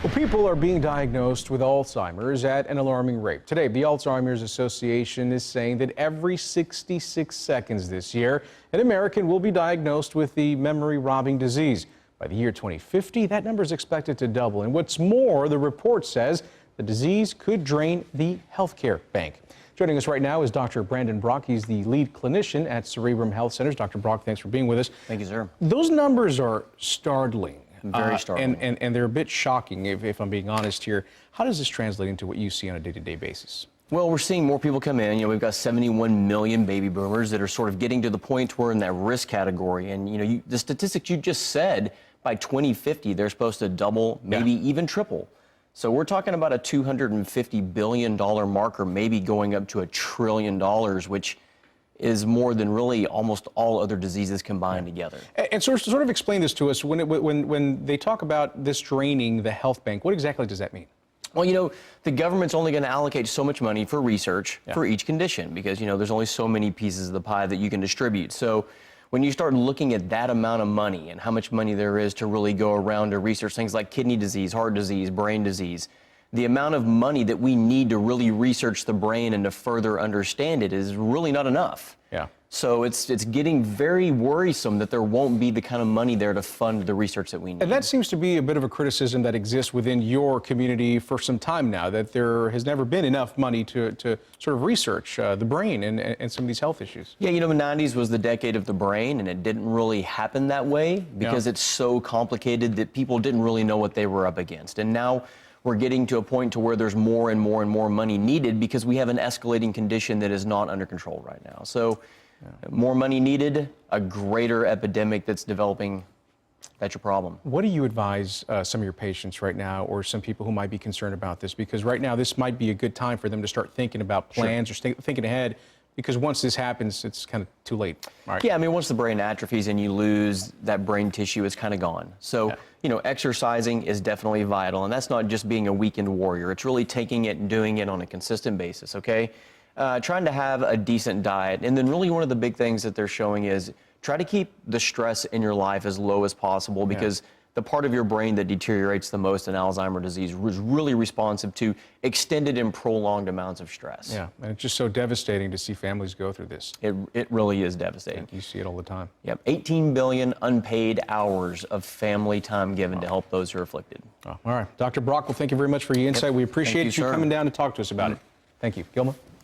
Well, people are being diagnosed with Alzheimer's at an alarming rate. Today, the Alzheimer's Association is saying that every 66 seconds this year, an American will be diagnosed with the memory-robbing disease. By the year 2050, that number is expected to double. And what's more, the report says the disease could drain the healthcare bank. Joining us right now is Dr. Brandon Brock. He's the lead clinician at Cerebrum Health Centers. Dr. Brock, thanks for being with us. Thank you, sir. Those numbers are startling. Very startling. And they're a bit shocking, if I'm being honest here. How does this translate into what you see on a day-to-day basis? Well, we're seeing more people come in. We've got 71 million baby boomers that are sort of getting to the point where we're in that risk category. And, the statistics you just said, by 2050, they're supposed to double, maybe even triple. So we're talking about a $250 billion marker, maybe going up to $1 trillion, which is more than really almost all other diseases combined together. And sort of explain this to us. When they talk about this draining the health bank, what exactly does that mean? Well, the government's only going to allocate so much money for research for each condition because, there's only so many pieces of the pie that you can distribute. So when you start looking at that amount of money and how much money there is to really go around to research things like kidney disease, heart disease, brain disease, the amount of money that we need to really research the brain and to further understand it is really not enough. Yeah. So it's getting very worrisome that there won't be the kind of money there to fund the research that we need. And that seems to be a bit of a criticism that exists within your community for some time now, that there has never been enough money to sort of research the brain and some of these health issues. Yeah, the 90s was the decade of the brain, and it didn't really happen that way because it's so complicated that people didn't really know what they were up against. And now we're getting to a point to where there's more and more and more money needed because we have an escalating condition that is not under control right now. So more money needed, a greater epidemic that's developing. That's your problem. What do you advise some of your patients right now, or some people who might be concerned about this? Because right now this might be a good time for them to start thinking about plans or thinking ahead, because once this happens, it's kind of too late. Right? Yeah, once the brain atrophies and you lose that brain tissue, it's kind of gone. So, exercising is definitely vital, and that's not just being a weekend warrior. It's really taking it and doing it on a consistent basis, okay? Trying to have a decent diet, and then really one of the big things that they're showing is try to keep the stress in your life as low as possible because the part of your brain that deteriorates the most in Alzheimer's disease is really responsive to extended and prolonged amounts of stress. Yeah, and it's just so devastating to see families go through this. It really is devastating. You see it all the time. Yep, 18 billion unpaid hours of family time given to help those who are afflicted. Oh, all right, Dr. Brock, well, thank you very much for your insight. We appreciate you coming down to talk to us about it. Thank you. Gilma?